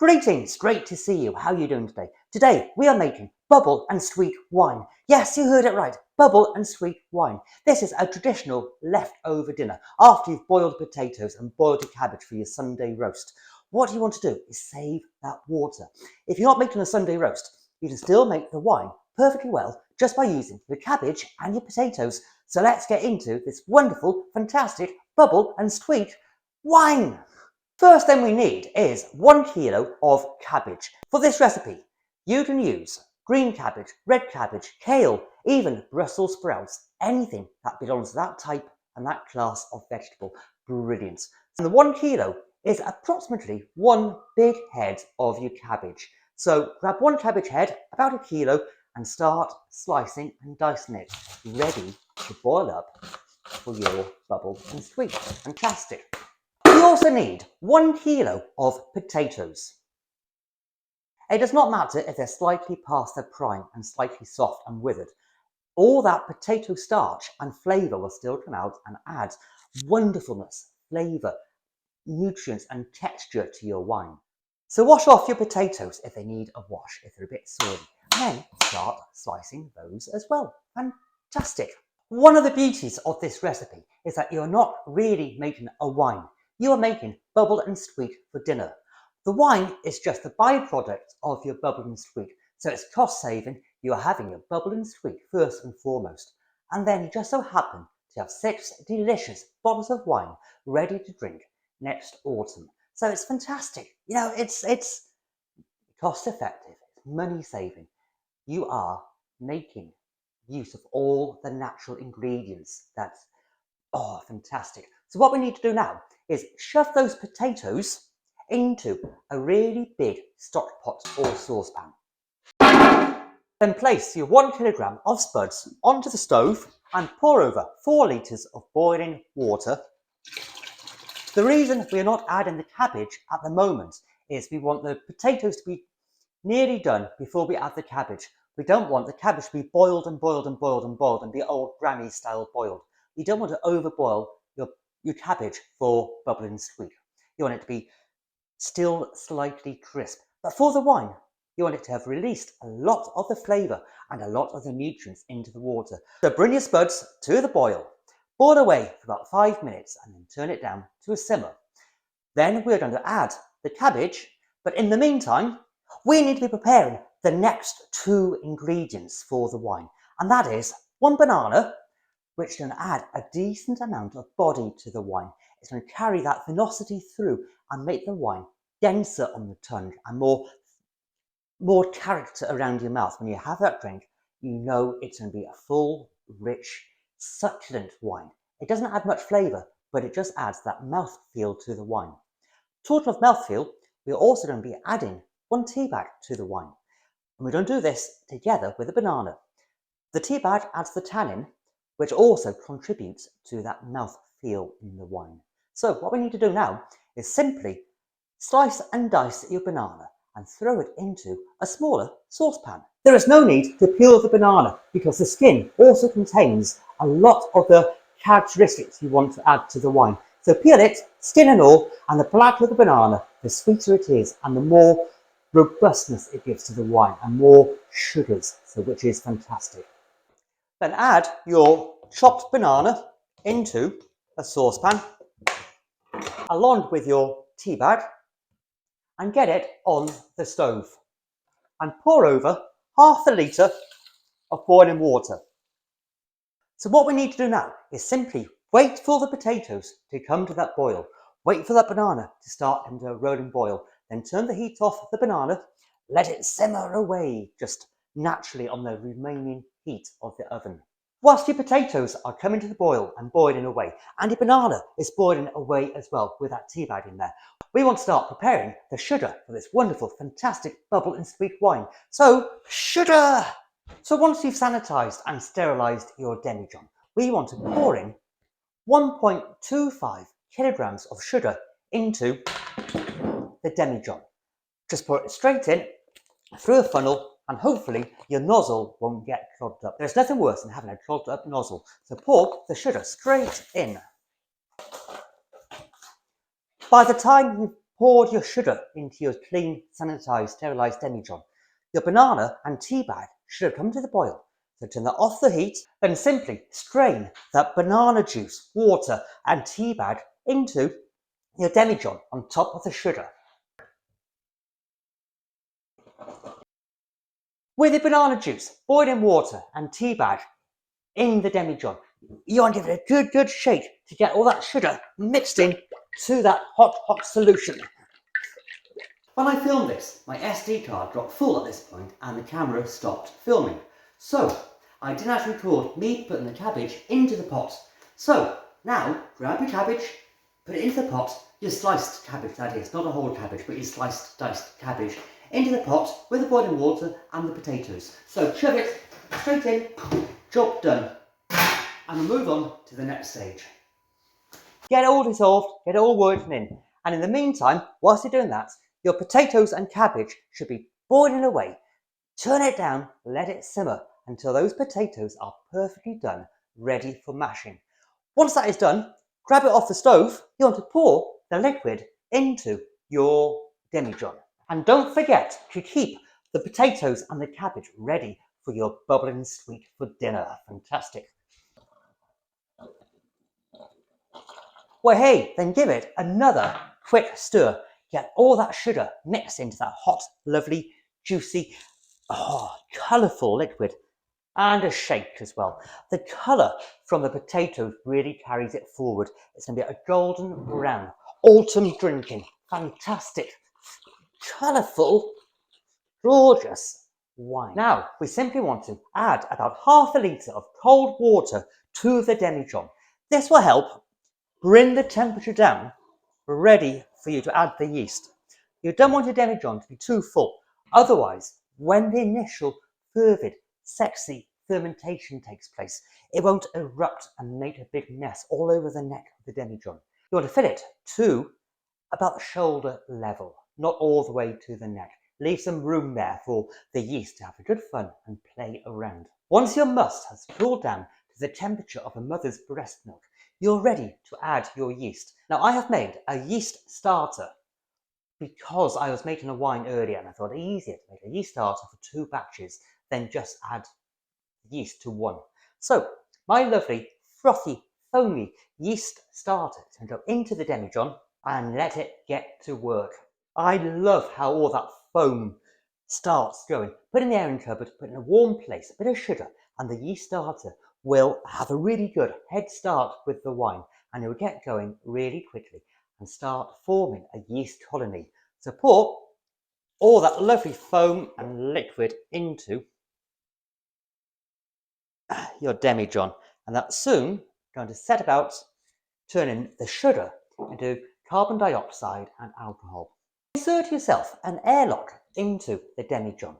Greetings, great to see you. How are you doing today? Today we are making bubble and sweet wine. Yes, you heard it right, bubble and sweet wine. This is a traditional leftover dinner after you've boiled potatoes and boiled your cabbage for your Sunday roast. What you want to do is save that water. If you're not making a Sunday roast, you can still make the wine perfectly well just by using the cabbage and your potatoes. So let's get into this wonderful, fantastic bubble and sweet wine. First thing we need is 1 kilo of cabbage. For this recipe, you can use green cabbage, red cabbage, kale, even Brussels sprouts, anything that belongs to that type and that class of vegetable. Brilliant. And the 1 kilo is approximately 1 big head of your cabbage. So grab 1 cabbage head, about 1 kilo, and start slicing and dicing it, ready to boil up for your bubble and sweet. Fantastic. You also need 1 kilo of potatoes. It does not matter if they're slightly past their prime and slightly soft and withered. All that potato starch and flavour will still come out and add wonderfulness, flavour, nutrients and texture to your wine. So wash off your potatoes if they need a wash, if they're a bit soily, and then start slicing those as well. Fantastic. One of the beauties of this recipe is that you're not really making a wine. You are making bubble and sweet for dinner. The wine is just the byproduct of your bubble and sweet, so it's cost saving. You are having your bubble and sweet first and foremost, and then you just so happen to have 6 delicious bottles of wine ready to drink next autumn. So it's fantastic. You know, it's cost effective, it's money saving. You are making use of all the natural ingredients. That's fantastic. So what we need to do now is shove those potatoes into a really big stock pot or saucepan. Then place your 1 kilogram of spuds onto the stove and pour over 4 litres of boiling water. The reason we are not adding the cabbage at the moment is we want the potatoes to be nearly done before we add the cabbage. We don't want the cabbage to be boiled and boiled and boiled and boiled and be old granny style boiled. You don't want to overboil your cabbage for bubble and sweet. You want it to be still slightly crisp. But for the wine, you want it to have released a lot of the flavour and a lot of the nutrients into the water. So bring your spuds to the boil. Boil away for about 5 minutes and then turn it down to a simmer. Then we're going to add the cabbage, but in the meantime, we need to be preparing the next 2 ingredients for the wine. And that is 1 banana, which is going to add a decent amount of body to the wine. It's going to carry that velocity through and make the wine denser on the tongue and more character around your mouth. When you have that drink, you know it's going to be a full, rich, succulent wine. It doesn't add much flavour, but it just adds that mouthfeel to the wine. Talking of mouthfeel, we're also going to be adding 1 tea bag to the wine. And we're going to do this together with the banana. The tea bag adds the tannin, which also contributes to that mouthfeel in the wine. So what we need to do now is simply slice and dice your banana and throw it into a smaller saucepan. There is no need to peel the banana because the skin also contains a lot of the characteristics you want to add to the wine. So peel it, skin and all, and the blacker the banana, the sweeter it is and the more robustness it gives to the wine and more sugars, so which is fantastic. Then add your chopped banana into a saucepan along with your tea bag and get it on the stove and pour over half a litre of boiling water. So what we need to do now is simply wait for the potatoes to come to that boil. Wait for that banana to start into a rolling boil. Then turn the heat off the banana, let it simmer away just naturally on the remaining heat of the oven. Whilst your potatoes are coming to the boil and boiling away, and your banana is boiling away as well with that tea bag in there, we want to start preparing the sugar for this wonderful, fantastic bubble and sweet wine. So, sugar! So once you've sanitised and sterilised your demijohn, we want to pour in 1.25 kilograms of sugar into the demijohn. Just pour it straight in through a funnel and hopefully your nozzle won't get clogged up. There's nothing worse than having a clogged up nozzle. So pour the sugar straight in. By the time you've poured your sugar into your clean, sanitised, sterilised demijohn, your banana and tea bag should have come to the boil. So turn that off the heat, then simply strain that banana juice, water and tea bag into your demijohn on top of the sugar. With the banana juice, boiling water and tea bag in the demijohn, you want to give it a good shake to get all that sugar mixed in to that hot solution. When I filmed this, my SD card dropped full at this point and the camera stopped filming. So I didn't actually record me putting the cabbage into the pot. So now grab your cabbage, put it into the pot, your sliced cabbage that is, not a whole cabbage, but your sliced, diced cabbage, into the pot with the boiling water and the potatoes. So shove it straight in, job done. And we'll move on to the next stage. Get it all dissolved, get it all working in. And in the meantime, whilst you're doing that, your potatoes and cabbage should be boiling away. Turn it down, let it simmer until those potatoes are perfectly done, ready for mashing. Once that is done, grab it off the stove. You want to pour the liquid into your demijohn. And don't forget to keep the potatoes and the cabbage ready for your bubbling sweet for dinner. Fantastic. Well, hey, then give it another quick stir. Get all that sugar mixed into that hot, lovely, juicy, colourful liquid. And a shake as well. The colour from the potatoes really carries it forward. It's going to be a golden brown, autumn drinking, fantastic, colourful, gorgeous wine. Now, we simply want to add about half a litre of cold water to the demijohn. This will help bring the temperature down, ready for you to add the yeast. You don't want your demijohn to be too full. Otherwise, when the initial fervid, sexy fermentation takes place, it won't erupt and make a big mess all over the neck of the demijohn. You want to fill it to about shoulder level, not all the way to the neck. Leave some room there for the yeast to have a good fun and play around. Once your must has cooled down to the temperature of a mother's breast milk, you're ready to add your yeast. Now, I have made a yeast starter because I was making a wine earlier and I thought it easier to make a yeast starter for 2 batches than just add yeast to 1. So my lovely, frothy, foamy yeast starter is going to go into the demijohn and let it get to work. I love how all that foam starts going. Put in the airing cupboard, put in a warm place, a bit of sugar, and the yeast starter will have a really good head start with the wine, and it will get going really quickly and start forming a yeast colony. So pour all that lovely foam and liquid into your demijohn, and that's soon going to set about turning the sugar into carbon dioxide and alcohol. Insert yourself an airlock into the demijohn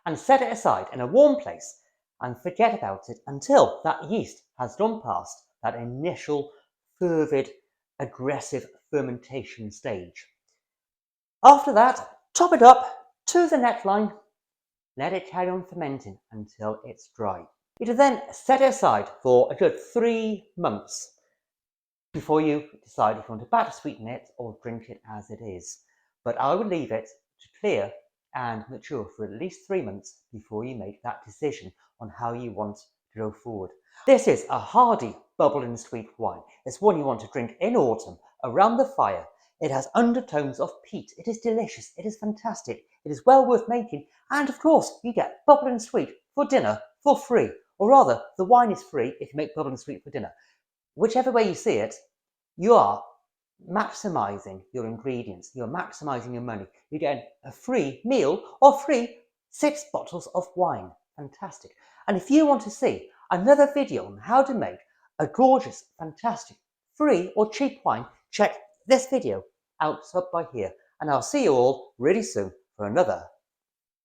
and set it aside in a warm place and forget about it until that yeast has gone past that initial fervid, aggressive fermentation stage. After that, top it up to the neckline, let it carry on fermenting until it's dry. You can then set it aside for a good 3 months before you decide if you want to batter sweeten it or drink it as it is. But I would leave it to clear and mature for at least 3 months before you make that decision on how you want to go forward. This is a hardy bubbling sweet wine. It's one you want to drink in autumn around the fire. It has undertones of peat. It is delicious. It is fantastic. It is well worth making. And of course, you get bubbling sweet for dinner for free. Or rather, the wine is free if you make bubbling sweet for dinner. Whichever way you see it, you are maximising your ingredients. You're maximising your money. You get a free meal or free 6 bottles of wine. Fantastic. And if you want to see another video on how to make a gorgeous, fantastic, free or cheap wine, check this video out up by here. And I'll see you all really soon for another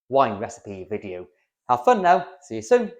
wine recipe video. Have fun now. See you soon.